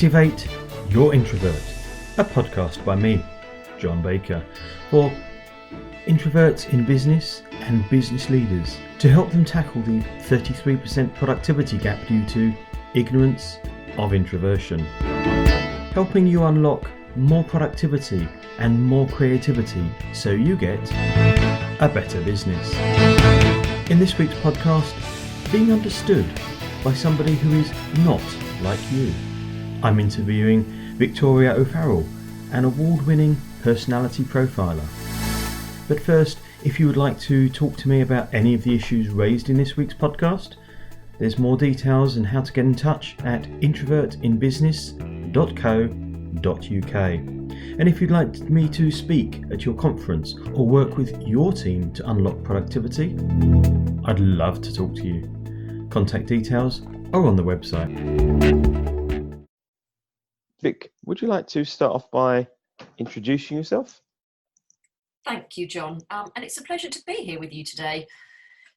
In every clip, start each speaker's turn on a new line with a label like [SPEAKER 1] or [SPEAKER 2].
[SPEAKER 1] Activate Your Introvert, a podcast by me, John Baker, for introverts in business and business leaders to help them tackle the 33% productivity gap due to ignorance of introversion, helping you unlock more productivity and more creativity so you get a better business. In this week's podcast, being understood by somebody who is not like you. I'm interviewing Victoria O'Farrell, an award-winning personality profiler. But first, if you would like to talk to me about any of the issues raised in this week's podcast, there's more details and how to get in touch at introvertinbusiness.co.uk. And if you'd like me to speak at your conference or work with your team to unlock productivity, I'd love to talk to you. Contact details are on the website.
[SPEAKER 2] Vic, would you like to start off by introducing yourself?
[SPEAKER 3] Thank you, John. And it's a pleasure to be here with you today.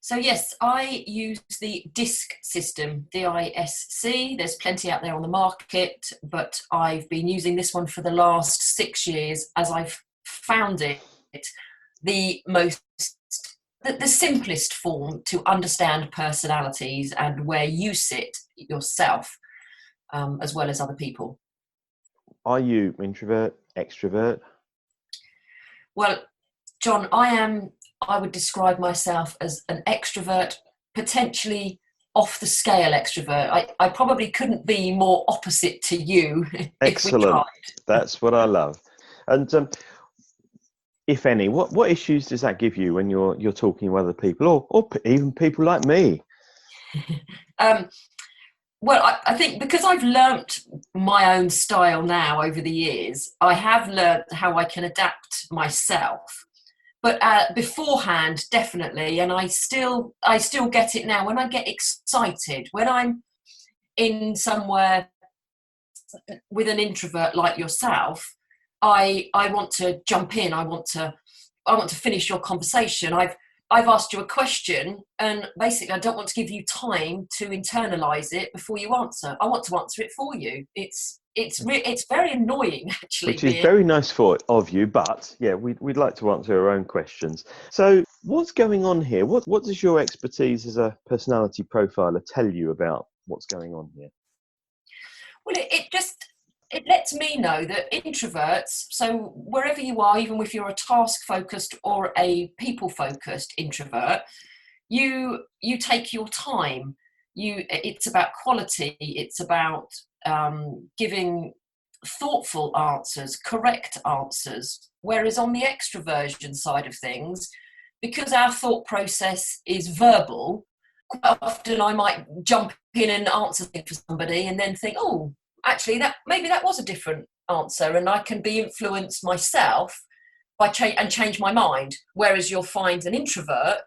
[SPEAKER 3] So yes, I use the DISC system, D-I-S-C. There's plenty out there on the market, but I've been using this one for the last 6 years as I've found it the simplest form to understand personalities and where you sit yourself, as well as other people.
[SPEAKER 2] Are you introvert, extrovert?
[SPEAKER 3] Well, John, I would describe myself as an extrovert, potentially off the scale extrovert. I probably couldn't be more opposite to you.
[SPEAKER 2] Excellent.
[SPEAKER 3] If we tried.
[SPEAKER 2] That's what I love. And if any, what issues does that give you when you're talking with other people, or even people like me?
[SPEAKER 3] Well, I think because I've learnt my own style now over the years, I have learnt how I can adapt myself. But beforehand, definitely, and I still get it now. When I get excited, when I'm in somewhere with an introvert like yourself, I want to jump in. I want to finish your conversation. I've asked you a question, and basically I don't want to give you time to internalise it before you answer. I want to answer it for you. It's very annoying, actually.
[SPEAKER 2] Which is very nice of you, but yeah, we'd like to answer our own questions. So what's going on here? What does your expertise as a personality profiler tell you about what's going on here?
[SPEAKER 3] Well, it lets me know that introverts, so wherever you are, even if you're a task-focused or a people-focused introvert, you take your time. It's about quality. It's about giving thoughtful answers, correct answers. Whereas on the extroversion side of things, because our thought process is verbal, quite often I might jump in and answer things for somebody and then think, oh, actually, that was a different answer, and I can be influenced myself by change my mind. Whereas you'll find an introvert,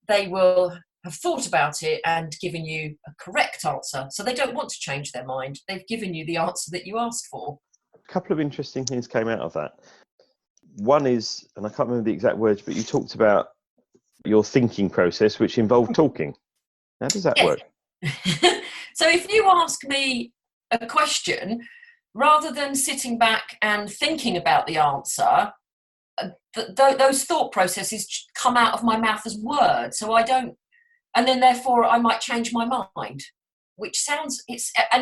[SPEAKER 3] they will have thought about it and given you a correct answer, so they don't want to change their mind. They've given you the answer that you asked for.
[SPEAKER 2] A couple of interesting things came out of that. One is, and I can't remember the exact words, but you talked about your thinking process, which involved talking. How does that work?
[SPEAKER 3] So if you ask me a question, rather than sitting back and thinking about the answer, those thought processes come out of my mouth as words, so I don't, and then therefore I might change my mind, which and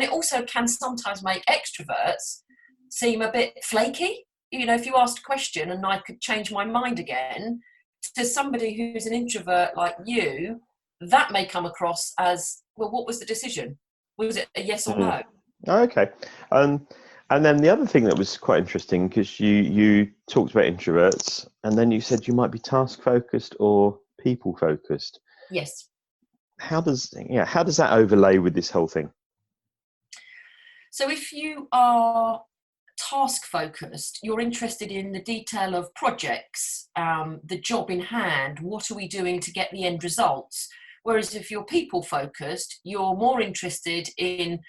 [SPEAKER 3] it also can sometimes make extroverts seem a bit flaky. You know, if you asked a question and I could change my mind again, to somebody who's an introvert like you, that may come across as, well, what was the decision? Was it a yes or no?
[SPEAKER 2] Oh, okay. And then the other thing that was quite interesting, because you talked about introverts, and then you said you might be task focused or people focused.
[SPEAKER 3] Yes.
[SPEAKER 2] How does that overlay with this whole thing?
[SPEAKER 3] So if you are task focused, you're interested in the detail of projects, the job in hand, what are we doing to get the end results? Whereas if you're people focused, you're more interested in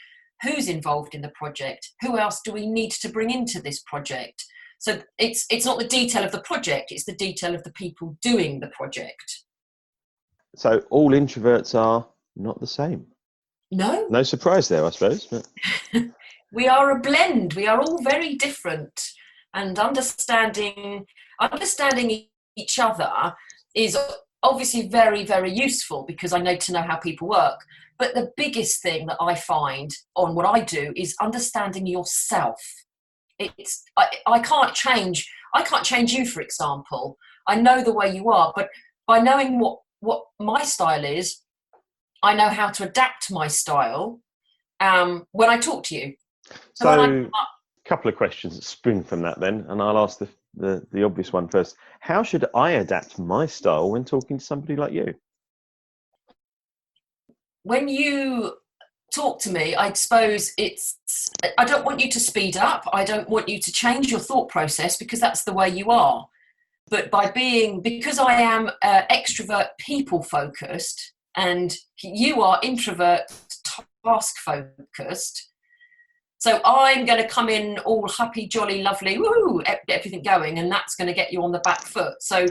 [SPEAKER 3] who's involved in the project, who else do we need to bring into this project. So it's not the detail of the project, it's the detail of the people doing the project.
[SPEAKER 2] So all introverts are not the same.
[SPEAKER 3] No.
[SPEAKER 2] No surprise there, I suppose. But...
[SPEAKER 3] We are a blend. We are all very different, and understanding each other is obviously very, very useful because I need to know how people work. But the biggest thing that I find on what I do is understanding yourself. I can't change. I can't change you, for example. I know the way you are, but by knowing what my style is, I know how to adapt my style when I talk to you.
[SPEAKER 2] So, a couple of questions that spring from that then, and I'll ask the obvious one first. How should I adapt my style when talking to somebody like you?
[SPEAKER 3] When you talk to me, I suppose I don't want you to speed up. I don't want you to change your thought process because that's the way you are. But because I am extrovert, people focused, and you are introvert, task focused. So I'm going to come in all happy, jolly, lovely, woo, everything going, and that's going to get you on the back foot. So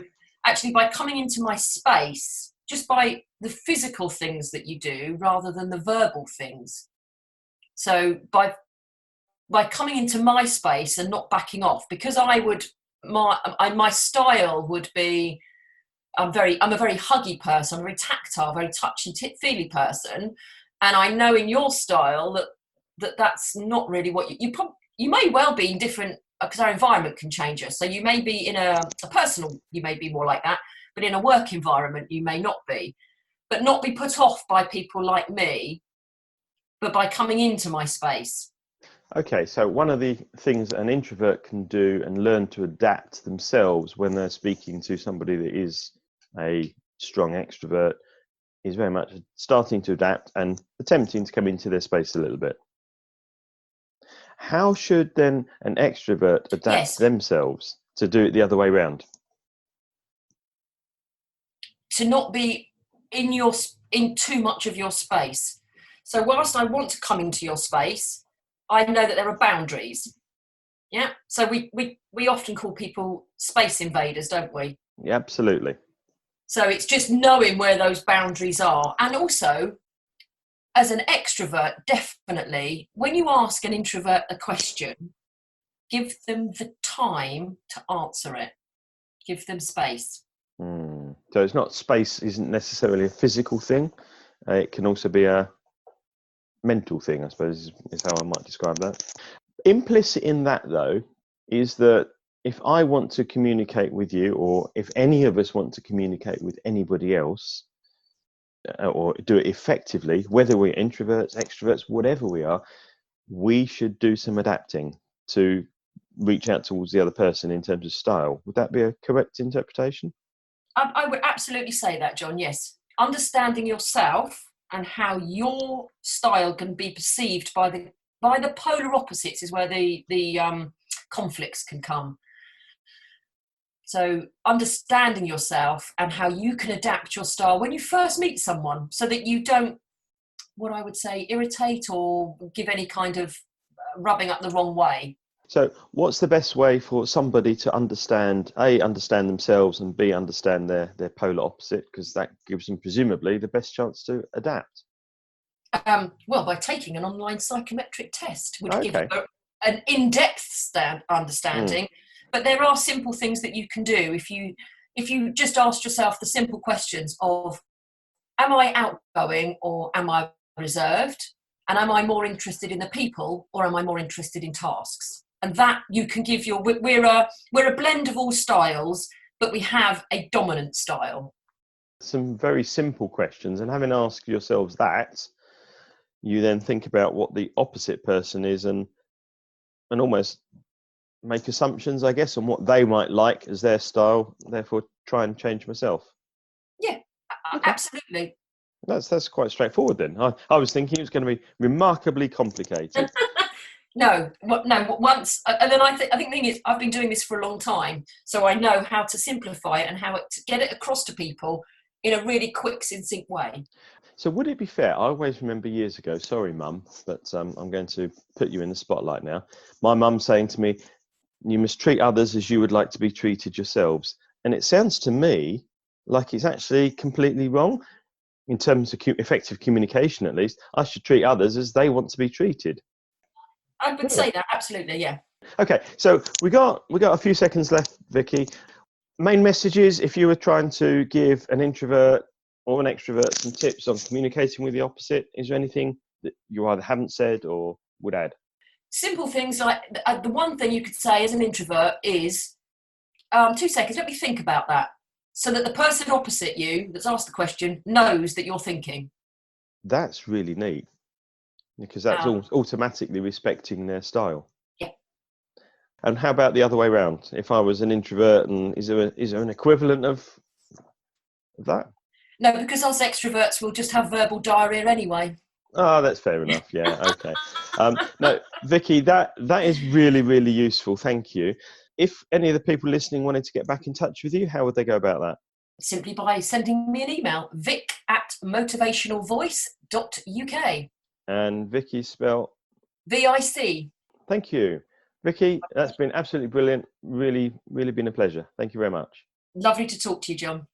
[SPEAKER 3] actually, by coming into my space, just by the physical things that you do rather than the verbal things. So by coming into my space and not backing off, because my style would be, I'm a very huggy person, I'm a very tactile, very touchy, feely person, and I know in your style that's not really what you may well be in different, because our environment can change us. So you may be in a personal, you may be more like that, but in a work environment you may not be. But not be put off by people like me, but by coming into my space.
[SPEAKER 2] Okay, so one of the things an introvert can do and learn to adapt themselves when they're speaking to somebody that is a strong extrovert is very much starting to adapt and attempting to come into their space a little bit. How should then an extrovert adapt themselves to do it the other way around?
[SPEAKER 3] To not be in too much of your space. So whilst I want to come into your space, I know that there are boundaries. Yeah. So we often call people space invaders, don't we?
[SPEAKER 2] Yeah, absolutely.
[SPEAKER 3] So it's just knowing where those boundaries are. And also, as an extrovert, definitely, when you ask an introvert a question, give them the time to answer it. Give them space.
[SPEAKER 2] So it's not, space isn't necessarily a physical thing. It can also be a mental thing, I suppose, is how I might describe that. Implicit in that, though, is that if I want to communicate with you, or if any of us want to communicate with anybody else, or do it effectively, whether we're introverts, extroverts, whatever we are, we should do some adapting to reach out towards the other person in terms of style. Would that be a correct interpretation?
[SPEAKER 3] I would absolutely say that, John, yes. Understanding yourself and how your style can be perceived by the polar opposites is where the conflicts can come. So understanding yourself and how you can adapt your style when you first meet someone so that you don't, what I would say, irritate or give any kind of rubbing up the wrong way.
[SPEAKER 2] So what's the best way for somebody to understand themselves, and B, understand their polar opposite, because that gives them presumably the best chance to adapt?
[SPEAKER 3] Well, by taking an online psychometric test, which gives
[SPEAKER 2] Okay.
[SPEAKER 3] an in-depth understanding. But there are simple things that you can do if you just ask yourself the simple questions of, am I outgoing or am I reserved? And am I more interested in the people or am I more interested in tasks? And that you can give we're a blend of all styles, but we have a dominant style.
[SPEAKER 2] Some very simple questions, and having asked yourselves that, you then think about what the opposite person is and almost make assumptions, I guess, on what they might like as their style, therefore try and change myself.
[SPEAKER 3] Yeah, okay. Absolutely.
[SPEAKER 2] That's quite straightforward then. I was thinking it was going to be remarkably complicated.
[SPEAKER 3] No. Once, and then I think the thing is, I've been doing this for a long time, so I know how to simplify it and how to get it across to people in a really quick, succinct way.
[SPEAKER 2] So would it be fair? I always remember years ago. Sorry, Mum, but I'm going to put you in the spotlight now. My mum saying to me, "You must treat others as you would like to be treated yourselves." And it sounds to me like it's actually completely wrong. In terms of effective communication, at least, I should treat others as they want to be treated.
[SPEAKER 3] I would say that, absolutely, yeah.
[SPEAKER 2] Okay, so we got a few seconds left, Vicky. Main messages, if you were trying to give an introvert or an extrovert some tips on communicating with the opposite, is there anything that you either haven't said or would add?
[SPEAKER 3] Simple things like the one thing you could say as an introvert is, 2 seconds, let me think about that. So that the person opposite you that's asked the question knows that you're thinking.
[SPEAKER 2] That's really neat, because that's automatically respecting their style.
[SPEAKER 3] Yeah.
[SPEAKER 2] And how about the other way around? If I was an introvert, and is there an equivalent of that?
[SPEAKER 3] No, because us extroverts will just have verbal diarrhea anyway.
[SPEAKER 2] Oh, that's fair enough. Yeah, okay. No, Vicky, that is really, really useful. Thank you. If any of the people listening wanted to get back in touch with you, how would they go about that?
[SPEAKER 3] Simply by sending me an email, vic@motivationalvoice.uk.
[SPEAKER 2] And Vicky spelled?
[SPEAKER 3] VIC.
[SPEAKER 2] Thank you. Vicky, that's been absolutely brilliant. Really, really been a pleasure. Thank you very much.
[SPEAKER 3] Lovely to talk to you, John.